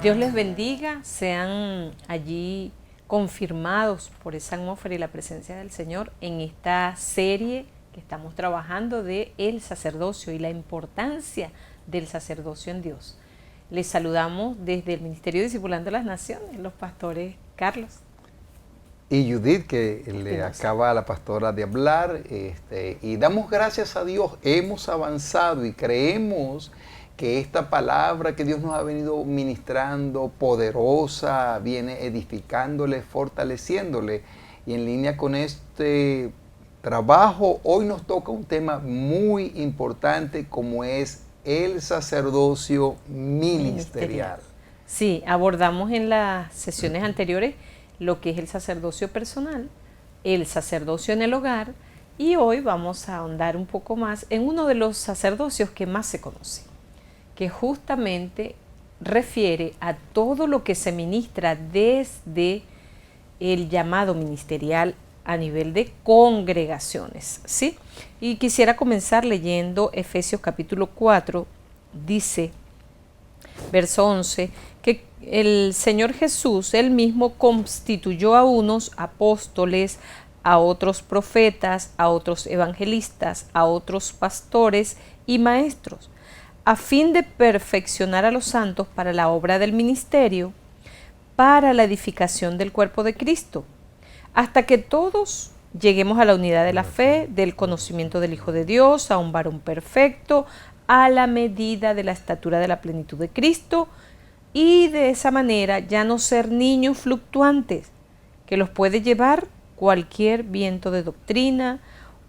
Dios les bendiga, sean allí confirmados por esa atmósfera y la presencia del Señor en esta serie que estamos trabajando de el sacerdocio y la importancia del sacerdocio en Dios. Les saludamos desde el Ministerio Discipulando las Naciones, los pastores Carlos y Judith, que le acaba a la pastora de hablar, y damos gracias a Dios, hemos avanzado y creemos que esta palabra que Dios nos ha venido ministrando, poderosa, viene edificándole, fortaleciéndole, y en línea con este trabajo, hoy nos toca un tema muy importante como es el sacerdocio ministerial. Sí, abordamos en las sesiones anteriores lo que es el sacerdocio personal, el sacerdocio en el hogar, y hoy vamos a ahondar un poco más en uno de los sacerdocios que más se conoce, que justamente refiere a todo lo que se ministra desde el llamado ministerial a nivel de congregaciones, ¿sí? Y quisiera comenzar leyendo Efesios capítulo 4, dice, verso 11, que el Señor Jesús, Él mismo constituyó a unos apóstoles, a otros profetas, a otros evangelistas, a otros pastores y maestros, a fin de perfeccionar a los santos para la obra del ministerio, para la edificación del cuerpo de Cristo, hasta que todos lleguemos a la unidad de la fe, del conocimiento del Hijo de Dios, a un varón perfecto, a la medida de la estatura de la plenitud de Cristo, y de esa manera ya no ser niños fluctuantes, que los puede llevar cualquier viento de doctrina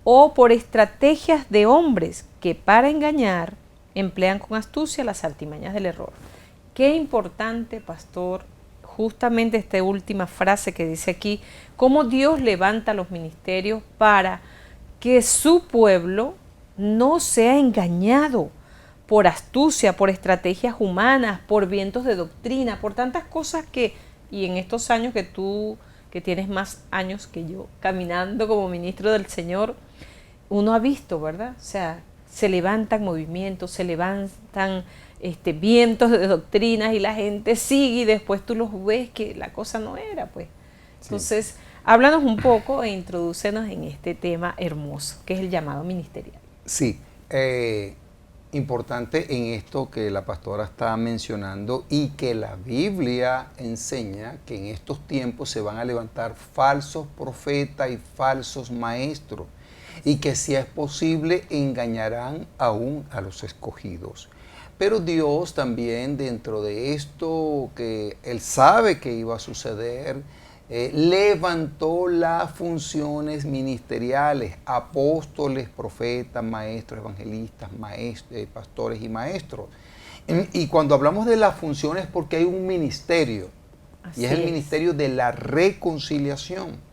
o por estrategias de hombres que para engañar emplean con astucia las artimañas del error. Qué importante, pastor, justamente esta última frase que dice aquí, cómo Dios levanta los ministerios para que su pueblo no sea engañado por astucia, por estrategias humanas, por vientos de doctrina, por tantas cosas que, y en estos años que tú, que tienes más años que yo, caminando como ministro del Señor, uno ha visto, ¿verdad? O sea, se levantan movimientos, se levantan vientos de doctrinas y la gente sigue y después tú los ves que la cosa no era, pues. Entonces, sí, háblanos un poco e introdúcenos en este tema hermoso, que es el llamado ministerial. Sí, importante en esto que la pastora está mencionando y que la Biblia enseña que en estos tiempos se van a levantar falsos profetas y falsos maestros y que si es posible engañarán aún a los escogidos. Pero Dios también dentro de esto que Él sabe que iba a suceder, levantó las funciones ministeriales, apóstoles, profetas, maestros, evangelistas, pastores y maestros. Y cuando hablamos de las funciones es porque hay un ministerio, y es el ministerio de la reconciliación.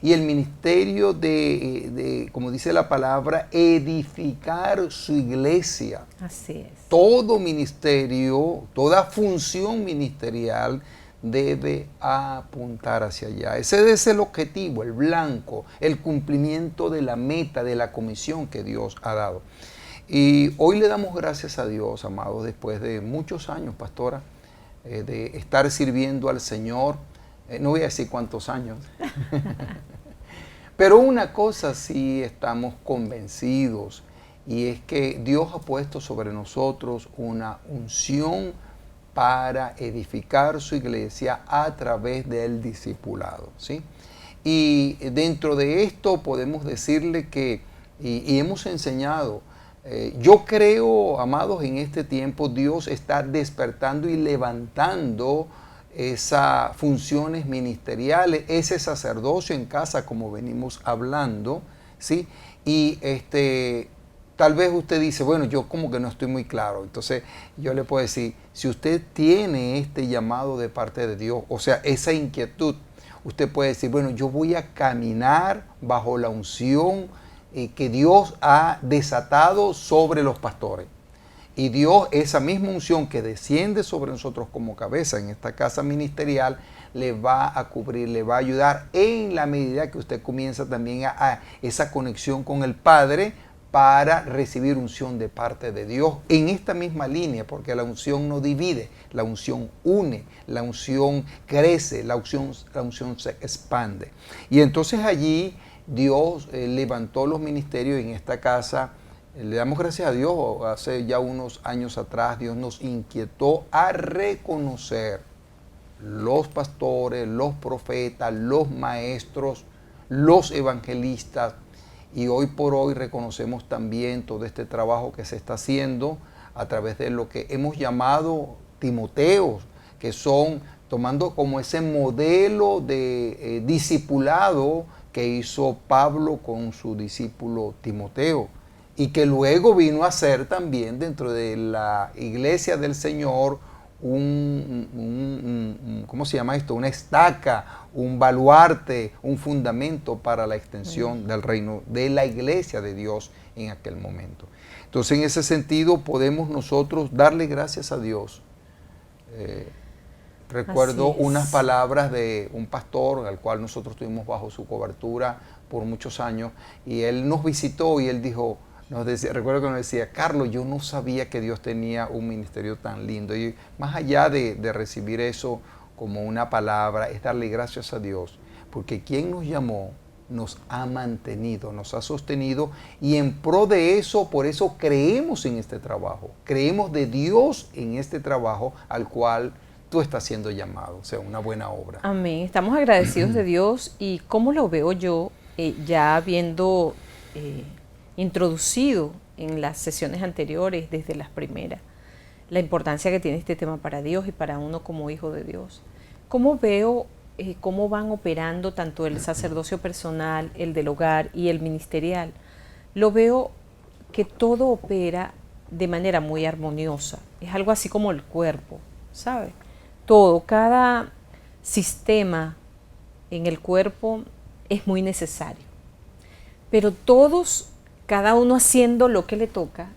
Y el ministerio de, como dice la palabra, edificar su iglesia. Así es. Todo ministerio, toda función ministerial debe apuntar hacia allá. Ese es el objetivo, el blanco, el cumplimiento de la meta, de la comisión que Dios ha dado. Y hoy le damos gracias a Dios, amados, después de muchos años, pastora, de estar sirviendo al Señor. No voy a decir cuántos años. Pero una cosa sí estamos convencidos, y es que Dios ha puesto sobre nosotros una unción para edificar su iglesia a través del discipulado, ¿sí? Y dentro de esto podemos decirle que, y hemos enseñado, yo creo, amados, en este tiempo Dios está despertando y levantando esas funciones ministeriales, ese sacerdocio en casa, como venimos hablando, ¿sí? Y tal vez usted dice, bueno, yo como que no estoy muy claro. Entonces yo le puedo decir, si usted tiene este llamado de parte de Dios, o sea, esa inquietud, usted puede decir, bueno, yo voy a caminar bajo la unción que Dios ha desatado sobre los pastores. Y Dios, esa misma unción que desciende sobre nosotros como cabeza en esta casa ministerial, le va a cubrir, le va a ayudar en la medida que usted comienza también a esa conexión con el Padre para recibir unción de parte de Dios en esta misma línea, porque la unción no divide, la unción une, la unción crece, la unción se expande. Y entonces allí Dios levantó los ministerios en esta casa. Le damos gracias a Dios, hace ya unos años atrás Dios nos inquietó a reconocer los pastores, los profetas, los maestros, los evangelistas, y hoy por hoy reconocemos también todo este trabajo que se está haciendo a través de lo que hemos llamado Timoteos, que son tomando como ese modelo de discipulado que hizo Pablo con su discípulo Timoteo, y que luego vino a ser también dentro de la iglesia del Señor ¿cómo se llama esto? Una estaca, un baluarte, un fundamento para la extensión del reino de la iglesia de Dios en aquel momento. Entonces, en ese sentido, podemos nosotros darle gracias a Dios. Recuerdo unas palabras de un pastor al cual nosotros estuvimos bajo su cobertura por muchos años, y él nos visitó y él dijo, recuerdo que nos decía, Carlos, yo no sabía que Dios tenía un ministerio tan lindo. Y más allá de recibir eso como una palabra, es darle gracias a Dios, porque quien nos llamó nos ha mantenido, nos ha sostenido, y en pro de eso, por eso creemos en este trabajo, creemos de Dios en este trabajo al cual tú estás siendo llamado, o sea, una buena obra. Amén, estamos agradecidos de Dios. Y cómo lo veo yo, ya habiendo introducido en las sesiones anteriores, desde las primeras, la importancia que tiene este tema para Dios y para uno como hijo de Dios. ¿Cómo veo cómo van operando tanto el sacerdocio personal, el del hogar y el ministerial? Lo veo que todo opera de manera muy armoniosa. Es algo así como el cuerpo, ¿sabes? Todo, cada sistema en el cuerpo es muy necesario. Pero todos, cada uno haciendo lo que le toca,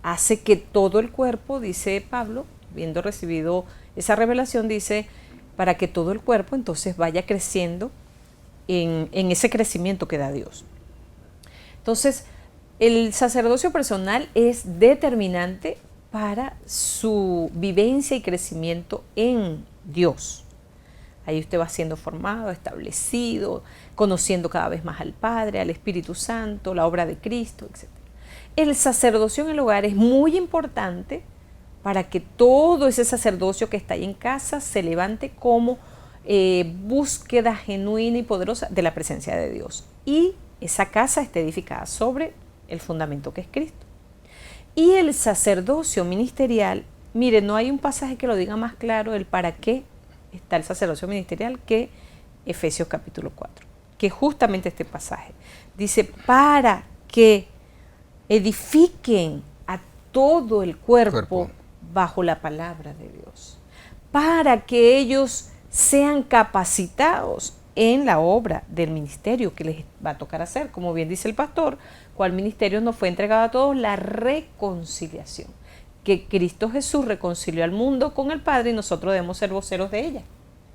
hace que todo el cuerpo, dice Pablo, habiendo recibido esa revelación, dice, para que todo el cuerpo entonces vaya creciendo en ese crecimiento que da Dios. Entonces, el sacerdocio personal es determinante para su vivencia y crecimiento en Dios. Ahí usted va siendo formado, establecido, conociendo cada vez más al Padre, al Espíritu Santo, la obra de Cristo, etc. El sacerdocio en el hogar es muy importante para que todo ese sacerdocio que está ahí en casa se levante como búsqueda genuina y poderosa de la presencia de Dios. Y esa casa esté edificada sobre el fundamento que es Cristo. Y el sacerdocio ministerial, mire, no hay un pasaje que lo diga más claro el para qué está el sacerdocio ministerial que Efesios capítulo 4, que justamente este pasaje dice, para que edifiquen a todo el cuerpo bajo la palabra de Dios, para que ellos sean capacitados en la obra del ministerio que les va a tocar hacer. Como bien dice el pastor, cuál ministerio nos fue entregado a todos, la reconciliación, que Cristo Jesús reconcilió al mundo con el Padre y nosotros debemos ser voceros de ella.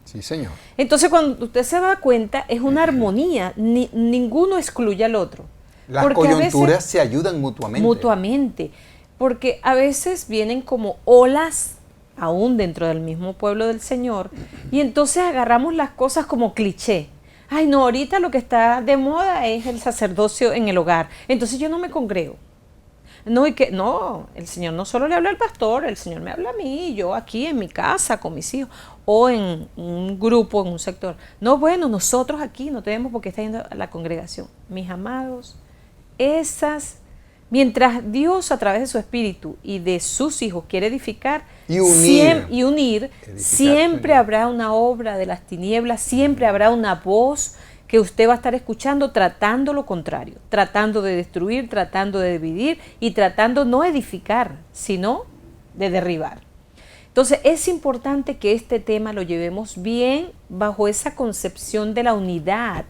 Sí, Señor. Entonces, cuando usted se da cuenta, es una armonía, ninguno excluye al otro. Las coyunturas se ayudan mutuamente. Mutuamente, porque a veces vienen como olas aún dentro del mismo pueblo del Señor, y entonces agarramos las cosas como cliché. Ay, no, ahorita lo que está de moda es el sacerdocio en el hogar, entonces yo no me congrego. No, el Señor no solo le habla al pastor, el Señor me habla a mí, yo aquí en mi casa con mis hijos, o en un grupo, en un sector. No, bueno, nosotros aquí no tenemos por qué estar yendo a la congregación. Mis amados, mientras Dios a través de su Espíritu y de sus hijos quiere edificar y unir, siempre habrá una obra de las tinieblas, siempre habrá una voz que usted va a estar escuchando tratando lo contrario, tratando de destruir, tratando de dividir y tratando no edificar, sino de derribar. Entonces es importante que este tema lo llevemos bien bajo esa concepción de la unidad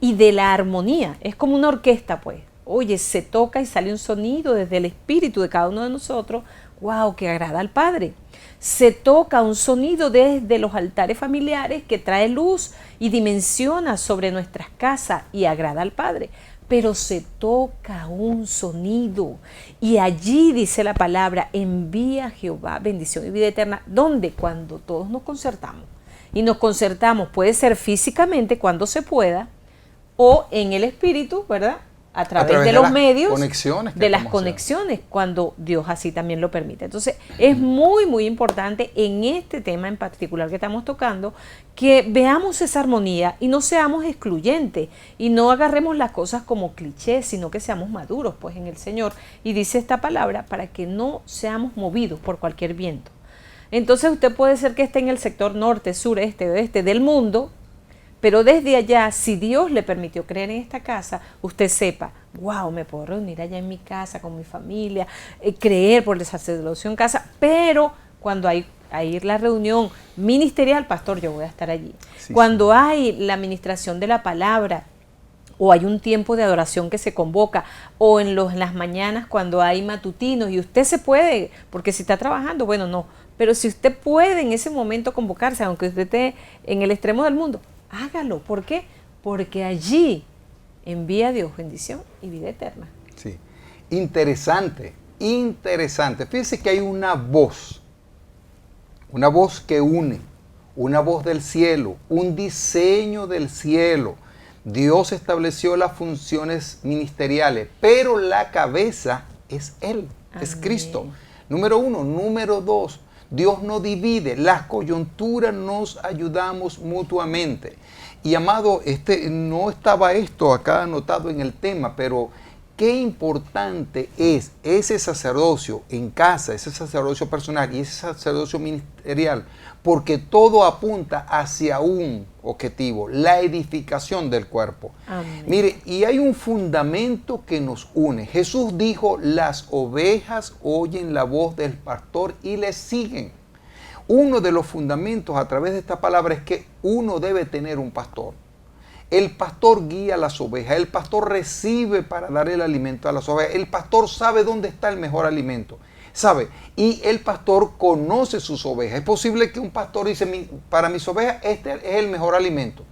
y de la armonía. Es como una orquesta, pues. Oye, se toca y sale un sonido desde el espíritu de cada uno de nosotros, wow, que agrada al Padre. Se toca un sonido desde los altares familiares que trae luz y dimensiona sobre nuestras casas y agrada al Padre. pero se toca un sonido. Y allí dice la palabra, envía a Jehová bendición y vida eterna. ¿Dónde? Cuando todos nos concertamos. Y nos concertamos, puede ser físicamente cuando se pueda, o en el espíritu, ¿verdad? A través de los medios, de las conexiones, cuando Dios así también lo permite. Entonces, es muy, muy importante en este tema en particular que estamos tocando, que veamos esa armonía y no seamos excluyentes y no agarremos las cosas como clichés, sino que seamos maduros pues en el Señor. Y dice esta palabra, para que no seamos movidos por cualquier viento. Entonces, usted puede ser que esté en el sector norte, sur, este, oeste del mundo, pero desde allá, si Dios le permitió creer en esta casa, usted sepa, wow, me puedo reunir allá en mi casa con mi familia, creer por el sacerdocio en casa, pero cuando hay la reunión ministerial, pastor, yo voy a estar allí. Sí, cuando hay la administración de la palabra, o hay un tiempo de adoración que se convoca, o en las mañanas cuando hay matutinos, y usted se puede, porque si está trabajando, bueno, no, pero si usted puede en ese momento convocarse, aunque usted esté en el extremo del mundo, hágalo. ¿Por qué? Porque allí envía Dios bendición y vida eterna. Sí. Interesante, interesante. Fíjese que hay una voz que une, una voz del cielo, un diseño del cielo. Dios estableció las funciones ministeriales, pero la cabeza es Él, es Cristo. Número 1. Número 2. Dios no divide, las coyunturas nos ayudamos mutuamente. Y amado, no estaba esto acá anotado en el tema, pero qué importante es ese sacerdocio en casa, ese sacerdocio personal y ese sacerdocio ministerial, porque todo apunta hacia un objetivo, la edificación del cuerpo. Amén. Mire, y hay un fundamento que nos une. Jesús dijo, las ovejas oyen la voz del pastor y le siguen. Uno de los fundamentos a través de esta palabra es que uno debe tener un pastor. El pastor guía a las ovejas, el pastor recibe para dar el alimento a las ovejas, el pastor sabe dónde está el mejor alimento, sabe, y el pastor conoce sus ovejas. Es posible que un pastor dice, para mis ovejas este es el mejor alimento,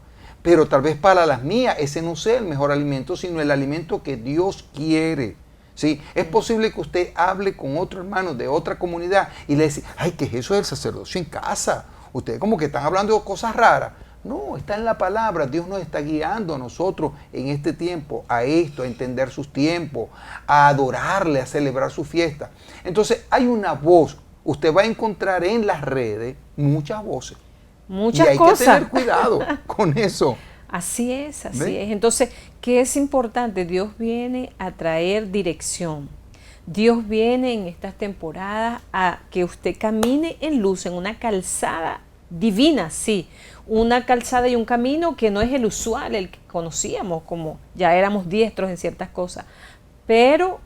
pero tal vez para las mías ese no sea el mejor alimento, sino el alimento que Dios quiere. ¿Sí? Es posible que usted hable con otro hermano de otra comunidad y le dice, ay, ¿qué es eso del sacerdocio en casa? Ustedes como que están hablando de cosas raras. No, está en la palabra. Dios nos está guiando a nosotros en este tiempo, a esto, a entender sus tiempos, a adorarle, a celebrar su fiesta. Entonces hay una voz. Usted va a encontrar en las redes muchas voces. Muchas y hay cosas. Que tener cuidado con eso. Así es, así es. Entonces, ¿qué es importante? Dios viene a traer dirección. Dios viene en estas temporadas a que usted camine en luz, en una calzada divina, sí. Una calzada y un camino que no es el usual, el que conocíamos, como ya éramos diestros en ciertas cosas. Pero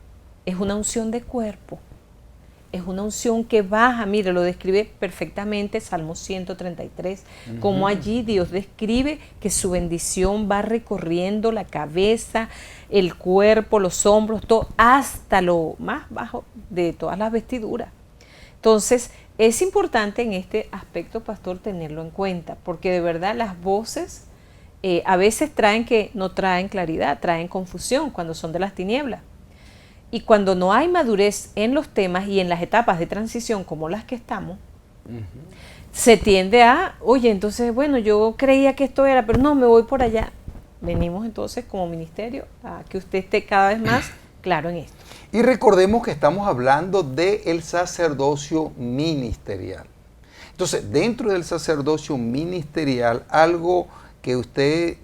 es una unción de cuerpo. Es una unción que baja, mire, lo describe perfectamente Salmo 133, como allí Dios describe que su bendición va recorriendo la cabeza, el cuerpo, los hombros, todo, hasta lo más bajo de todas las vestiduras. Entonces, es importante en este aspecto, pastor, tenerlo en cuenta, porque de verdad las voces a veces no traen claridad, traen confusión cuando son de las tinieblas. Y cuando no hay madurez en los temas y en las etapas de transición como las que estamos, se tiende a, oye, entonces, bueno, yo creía que esto era, pero no, me voy por allá. Venimos entonces como ministerio a que usted esté cada vez más claro en esto. Y recordemos que estamos hablando del sacerdocio ministerial. Entonces, dentro del sacerdocio ministerial, algo que usted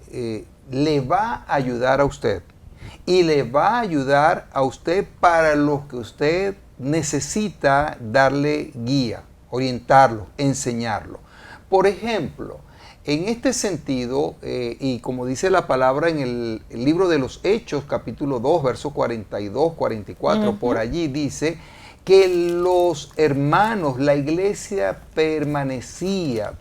le va a ayudar a usted, y le va a ayudar a usted para lo que usted necesita darle guía, orientarlo, enseñarlo. Por ejemplo, en este sentido, y como dice la palabra en el libro de los Hechos, capítulo 2, versos 42, 44, por allí dice que los hermanos, la iglesia permanecía,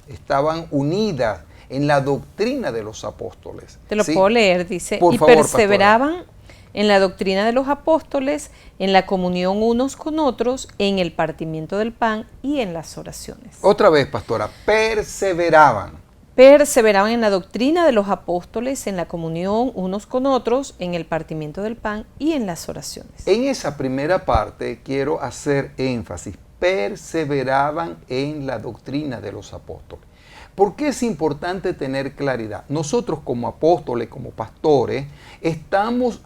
estaban unidas en la doctrina de los apóstoles. Te lo puedo leer, dice, por y favor, perseveraban pastora. En la doctrina de los apóstoles, en la comunión unos con otros, en el partimiento del pan y en las oraciones. Otra vez, pastora, perseveraban. perseveraban en la doctrina de los apóstoles, en la comunión unos con otros, en el partimiento del pan y en las oraciones. En esa primera parte quiero hacer énfasis. Perseveraban en la doctrina de los apóstoles. ¿Por qué es importante tener claridad? Nosotros como apóstoles, como pastores, estamos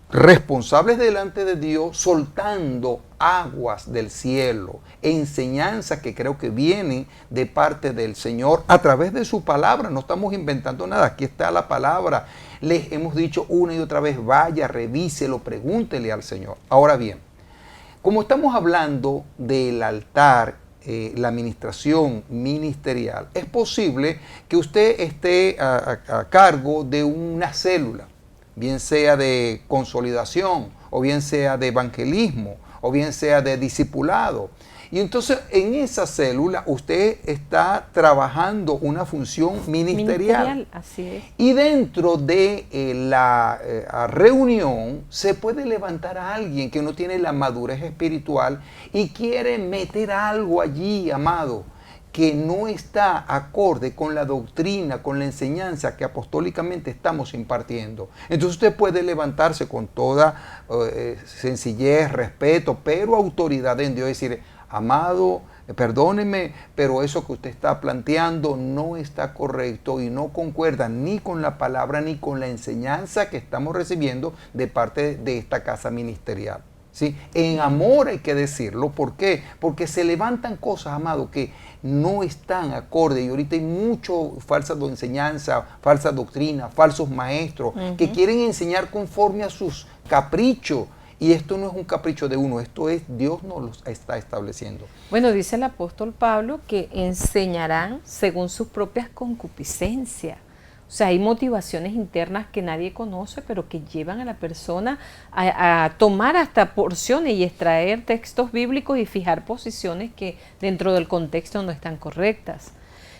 responsables delante de Dios, soltando aguas del cielo, enseñanzas que creo que vienen de parte del Señor a través de su palabra. No estamos inventando nada, aquí está la palabra. Les hemos dicho una y otra vez, vaya, revíselo, pregúntele al Señor. Ahora bien, como estamos hablando del altar, la administración ministerial, es posible que usted esté a cargo de una célula, bien sea de consolidación, o bien sea de evangelismo, o bien sea de discipulado. Y entonces en esa célula usted está trabajando una función ministerial. Así es. Y dentro de la reunión se puede levantar a alguien que no tiene la madurez espiritual y quiere meter algo allí, amado, que no está acorde con la doctrina, con la enseñanza que apostólicamente estamos impartiendo. Entonces usted puede levantarse con toda sencillez, respeto, pero autoridad en Dios y decir, amado, perdóneme, pero eso que usted está planteando no está correcto y no concuerda ni con la palabra ni con la enseñanza que estamos recibiendo de parte de esta casa ministerial. ¿Sí? En amor hay que decirlo. ¿Por qué? Porque se levantan cosas, amado, que no están acorde. Y ahorita hay mucho falsa enseñanza, falsa doctrina, falsos maestros que quieren enseñar conforme a sus caprichos. Y esto no es un capricho de uno, esto es Dios nos lo está estableciendo. Bueno, dice el apóstol Pablo que enseñarán según sus propias concupiscencias. O sea, hay motivaciones internas que nadie conoce, pero que llevan a la persona a tomar hasta porciones y extraer textos bíblicos y fijar posiciones que dentro del contexto no están correctas.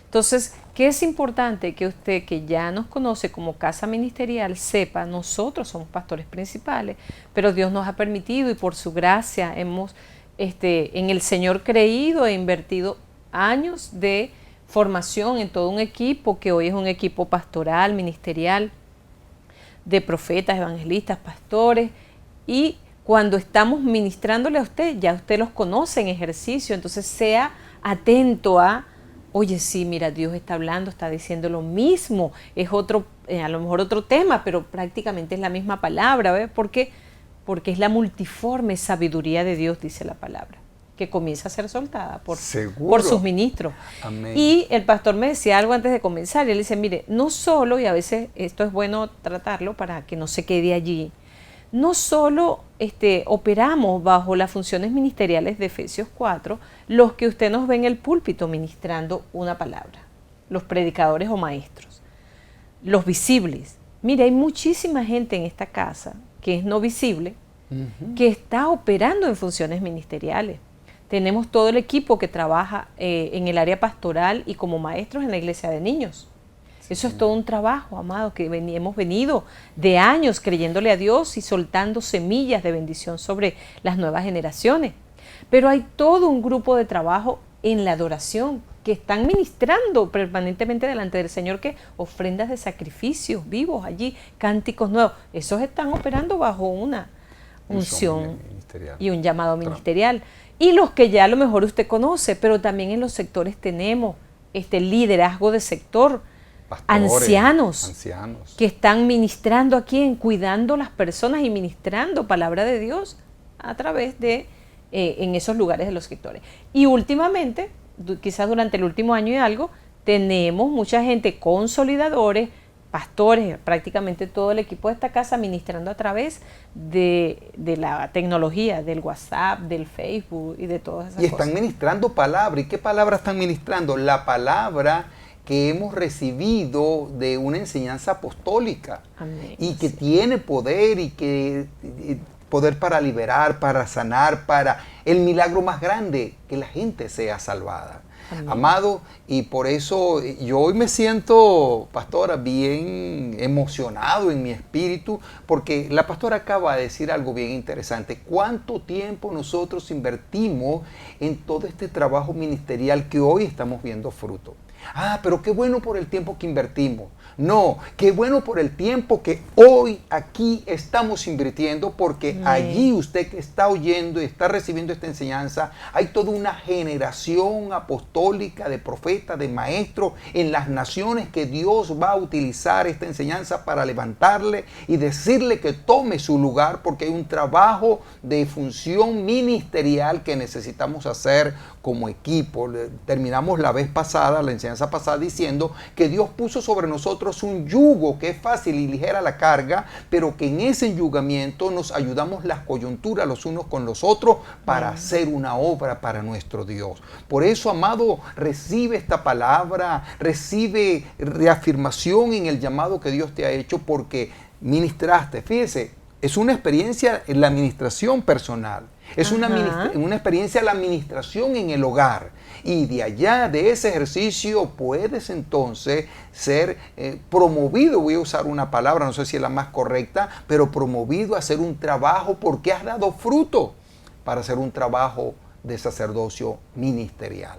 Entonces, ¿qué es importante? Que usted, que ya nos conoce como casa ministerial, sepa, nosotros somos pastores principales, pero Dios nos ha permitido y por su gracia hemos en el Señor creído e invertido años de formación en todo un equipo, que hoy es un equipo pastoral, ministerial, de profetas, evangelistas, pastores, y cuando estamos ministrándole a usted, ya usted los conoce en ejercicio, entonces sea atento a, oye, sí, mira, Dios está hablando, está diciendo lo mismo, es otro, a lo mejor otro tema, pero prácticamente es la misma palabra, ¿ves? ¿Por qué? Porque es la multiforme sabiduría de Dios, dice la palabra, que comienza a ser soltada por sus ministros. Amén. Y el pastor me decía algo antes de comenzar, y él dice, mire, no solo, y a veces esto es bueno tratarlo para que no se quede allí, no solo operamos bajo las funciones ministeriales de Efesios 4, los que usted nos ve en el púlpito ministrando una palabra, los predicadores o maestros, los visibles. Mire, hay muchísima gente en esta casa que es no visible, que está operando en funciones ministeriales. Tenemos todo el equipo que trabaja en el área pastoral y como maestros en la iglesia de niños. Eso es todo un trabajo, amado, que hemos venido de años creyéndole a Dios y soltando semillas de bendición sobre las nuevas generaciones. Pero hay todo un grupo de trabajo en la adoración que están ministrando permanentemente delante del Señor, que ofrendas de sacrificios vivos allí, cánticos nuevos. Esos están operando bajo una unción y un llamado ministerial. Y los que ya a lo mejor usted conoce, pero también en los sectores tenemos liderazgo de sector, pastores, ancianos que están ministrando aquí, cuidando las personas y ministrando palabra de Dios a través de, en esos lugares de los sectores. Y últimamente, quizás durante el último año y algo, tenemos mucha gente, consolidadores, pastores, prácticamente todo el equipo de esta casa ministrando a través de la tecnología, del WhatsApp, del Facebook y de todas esas cosas. Y están ministrando palabra. ¿Y qué palabra están ministrando? La palabra que hemos recibido de una enseñanza apostólica. Amén. Y que tiene poder y que poder para liberar, para sanar, para el milagro más grande, que la gente sea salvada. Amén. Amado, y por eso yo hoy me siento, pastora, bien emocionado en mi espíritu, porque la pastora acaba de decir algo bien interesante. ¿Cuánto tiempo nosotros invertimos en todo este trabajo ministerial que hoy estamos viendo fruto? Ah, pero qué bueno por el tiempo que invertimos. No, qué bueno por el tiempo que hoy aquí estamos invirtiendo, porque allí usted que está oyendo y está recibiendo esta enseñanza, hay toda una generación apostólica de profetas, de maestros en las naciones que Dios va a utilizar esta enseñanza para levantarle y decirle que tome su lugar, porque hay un trabajo de función ministerial que necesitamos hacer como equipo. Terminamos la vez pasada, la enseñanza pasada, diciendo que Dios puso sobre nosotros un yugo que es fácil y ligera la carga, pero que en ese enyugamiento nos ayudamos las coyunturas los unos con los otros para hacer una obra para nuestro Dios. Por eso, amado, recibe esta palabra, recibe reafirmación en el llamado que Dios te ha hecho, porque ministraste. Fíjese, es una experiencia en la administración personal. Es una experiencia la administración en el hogar. Y de allá, de ese ejercicio, puedes entonces ser promovido, voy a usar una palabra, no sé si es la más correcta, pero promovido a hacer un trabajo porque has dado fruto para hacer un trabajo de sacerdocio ministerial.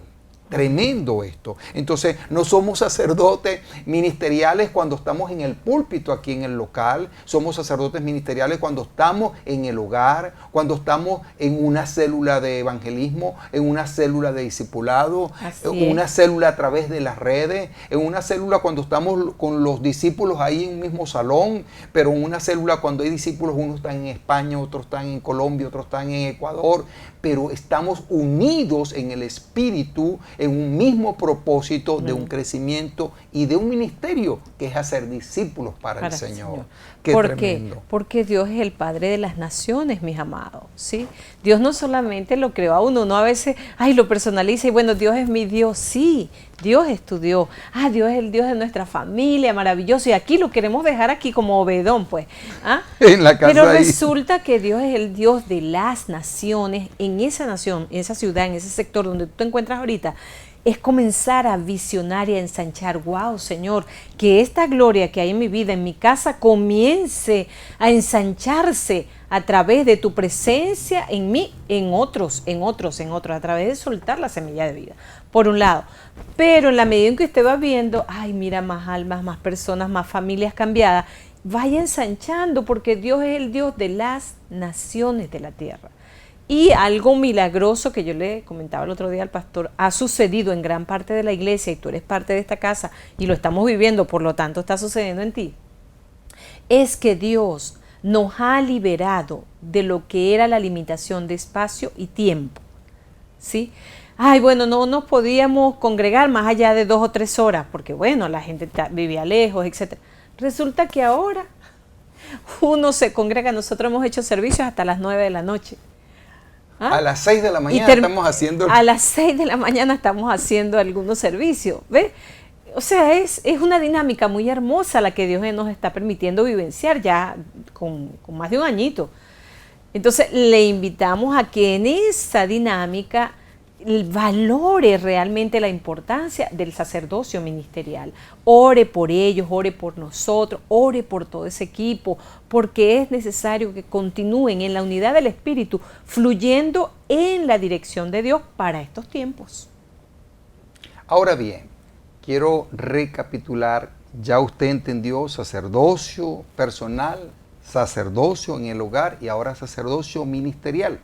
Tremendo esto. Entonces, no somos sacerdotes ministeriales cuando estamos en el púlpito aquí en el local. Somos sacerdotes ministeriales cuando estamos en el hogar, cuando estamos en una célula de evangelismo, en una célula de discipulado, en una célula a través de las redes, en una célula cuando estamos con los discípulos ahí en un mismo salón, pero en una célula cuando hay discípulos, unos están en España, otros están en Colombia, otros están en Ecuador, pero estamos unidos en el espíritu, en un mismo propósito de un crecimiento y de un ministerio que es hacer discípulos para el Señor. Qué ¿Por tremendo. qué? Porque Dios es el Padre de las naciones, mis amados, ¿sí? Dios no solamente lo creó a uno, uno a veces, lo personaliza y bueno, Dios es mi Dios, sí, Dios es tu Dios. Dios es el Dios de nuestra familia, maravilloso, y aquí lo queremos dejar aquí como Obedón, pues. En la casa. Pero ahí resulta que Dios es el Dios de las naciones, en esa nación, en esa ciudad, en ese sector donde tú te encuentras ahorita. Es comenzar a visionar y a ensanchar. Wow, Señor, que esta gloria que hay en mi vida, en mi casa, comience a ensancharse a través de tu presencia en mí, en otros, a través de soltar la semilla de vida, por un lado. Pero en la medida en que usted va viendo, mira, más almas, más personas, más familias cambiadas, vaya ensanchando, porque Dios es el Dios de las naciones de la tierra. Y algo milagroso que yo le comentaba el otro día al pastor, ha sucedido en gran parte de la iglesia, y tú eres parte de esta casa y lo estamos viviendo, por lo tanto está sucediendo en ti, es que Dios nos ha liberado de lo que era la limitación de espacio y tiempo, ¿sí? Bueno, no nos podíamos congregar más allá de 2 o 3 horas, porque bueno, la gente vivía lejos, etc. Resulta que ahora uno se congrega, nosotros hemos hecho servicios hasta las 9 de la noche. A las 6 de la mañana estamos haciendo... A las 6 de la mañana estamos haciendo algunos servicios, ¿ves? O sea, es una dinámica muy hermosa la que Dios nos está permitiendo vivenciar ya con más de un añito. Entonces, le invitamos a que en esa dinámica valore realmente la importancia del sacerdocio ministerial. Ore por ellos, ore por nosotros, ore por todo ese equipo, porque es necesario que continúen en la unidad del Espíritu, fluyendo en la dirección de Dios para estos tiempos. Ahora bien, quiero recapitular. Ya usted entendió sacerdocio personal, sacerdocio en el hogar y ahora sacerdocio ministerial.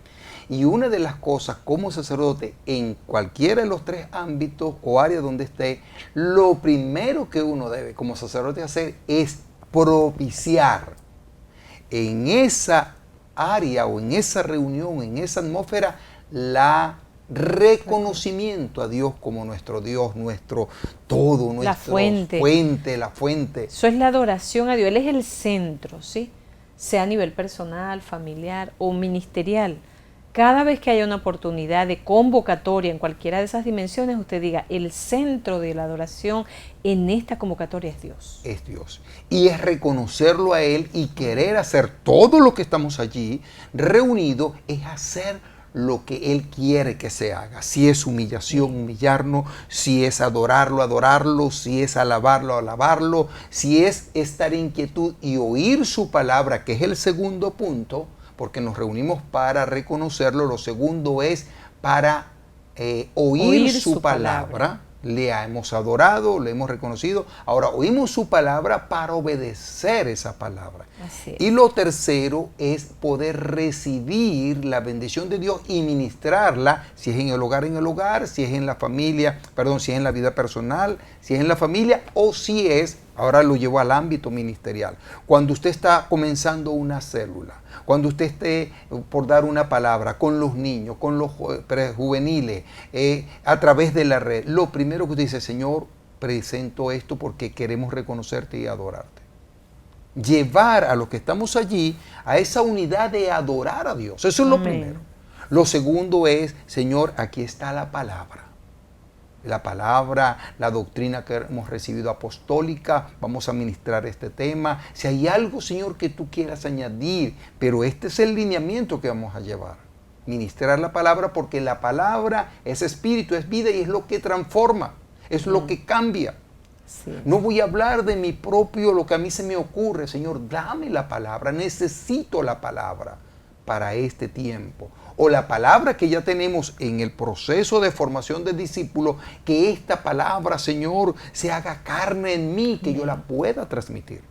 Y una de las cosas como sacerdote en cualquiera de los 3 ámbitos o áreas donde esté, lo primero que uno debe como sacerdote hacer es propiciar en esa área o en esa reunión, en esa atmósfera, la reconocimiento a Dios como nuestro Dios, nuestro todo, nuestra fuente, la fuente. Eso es la adoración a Dios. Él es el centro, ¿sí? Sea a nivel personal, familiar o ministerial. Cada vez que haya una oportunidad de convocatoria en cualquiera de esas dimensiones, usted diga, el centro de la adoración en esta convocatoria es Dios. Es Dios. Y es reconocerlo a Él y querer hacer todo lo que estamos allí reunidos, es hacer lo que Él quiere que se haga. Si es humillación, humillarnos. Si es adorarlo, adorarlo. Si es alabarlo, alabarlo. Si es estar en quietud y oír su palabra, que es el segundo punto, porque nos reunimos para reconocerlo. Lo segundo es para oír su palabra. Le hemos adorado, le hemos reconocido. Ahora oímos su palabra para obedecer esa palabra. Así es. Y lo tercero es poder recibir la bendición de Dios y ministrarla, si es en el hogar, si es en la familia, si es en la vida personal, si es en la familia o si es, ahora lo llevo al ámbito ministerial. Cuando usted está comenzando una célula, cuando usted esté por dar una palabra con los niños, con los juveniles, a través de la red, lo primero que usted dice, Señor, presento esto porque queremos reconocerte y adorarte. Llevar a los que estamos allí a esa unidad de adorar a Dios. Eso es lo primero. Lo segundo es, Señor, aquí está la palabra. La palabra, la doctrina que hemos recibido apostólica, vamos a ministrar este tema. Si hay algo, Señor, que tú quieras añadir, pero este es el lineamiento que vamos a llevar. Ministrar la palabra, porque la palabra es espíritu, es vida y es lo que transforma, es lo que cambia. Sí. No voy a hablar de mi propio, lo que a mí se me ocurre. Señor, dame la palabra, necesito la palabra para este tiempo. O la palabra que ya tenemos en el proceso de formación de discípulos, que esta palabra, Señor, se haga carne en mí, que yo la pueda transmitir.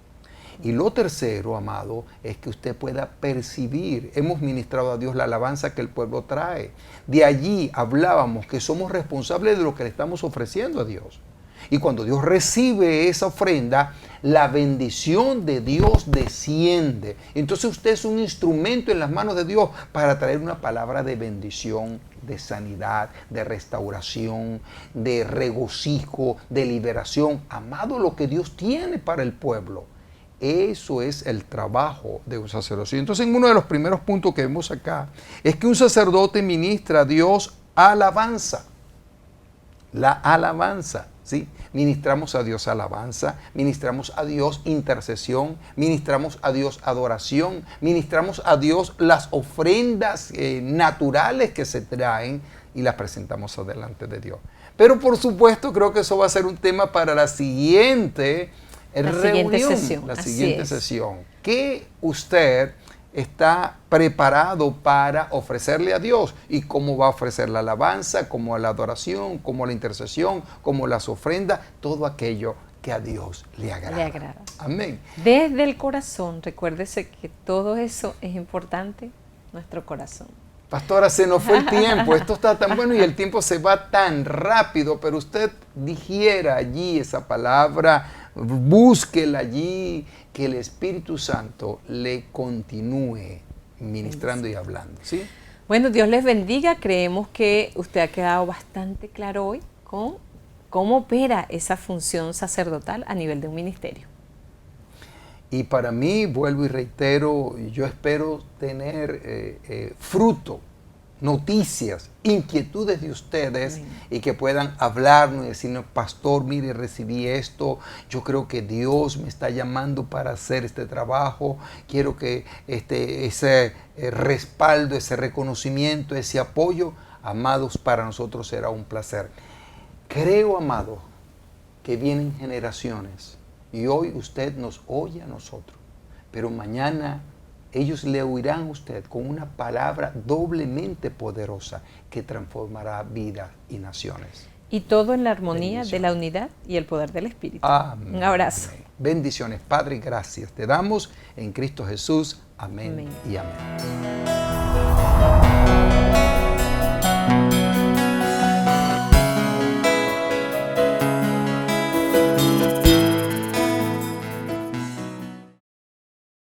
Y lo tercero, amado, es que usted pueda percibir. Hemos ministrado a Dios la alabanza que el pueblo trae. De allí hablábamos que somos responsables de lo que le estamos ofreciendo a Dios. Y cuando Dios recibe esa ofrenda, la bendición de Dios desciende. Entonces usted es un instrumento en las manos de Dios para traer una palabra de bendición, de sanidad, de restauración, de regocijo, de liberación. Amado, lo que Dios tiene para el pueblo. Eso es el trabajo de un sacerdote. Entonces, uno de los primeros puntos que vemos acá es que un sacerdote ministra a Dios alabanza. La alabanza, ¿sí? Ministramos a Dios alabanza, ministramos a Dios intercesión, ministramos a Dios adoración, ministramos a Dios las ofrendas naturales que se traen y las presentamos delante de Dios. Pero por supuesto creo que eso va a ser un tema para la siguiente reunión, la siguiente sesión. ¿Qué usted está preparado para ofrecerle a Dios? ¿Y cómo va a ofrecer la alabanza, como la adoración, como la intercesión, como las ofrendas? Todo aquello que a Dios le agrada. Amén. Desde el corazón, recuérdese que todo eso es importante, nuestro corazón. Pastora, se nos fue el tiempo, esto está tan bueno y el tiempo se va tan rápido, pero usted digiera allí esa palabra, búsquela allí, que el Espíritu Santo le continúe ministrando y hablando, ¿sí? Bueno, Dios les bendiga, creemos que usted ha quedado bastante claro hoy con cómo opera esa función sacerdotal a nivel de un ministerio. Y para mí, vuelvo y reitero, yo espero tener fruto, noticias, inquietudes de ustedes y que puedan hablarnos y decirnos, pastor, mire, recibí esto, yo creo que Dios me está llamando para hacer este trabajo, quiero que ese respaldo, ese reconocimiento, ese apoyo, amados, para nosotros será un placer. Creo, amados, que vienen generaciones. Y hoy usted nos oye a nosotros, pero mañana ellos le oirán a usted con una palabra doblemente poderosa que transformará vidas y naciones. Y todo en la armonía de la unidad y el poder del Espíritu. Amén. Un abrazo. Amén. Bendiciones, Padre, gracias. Te damos en Cristo Jesús. Amén, amén. Y amén.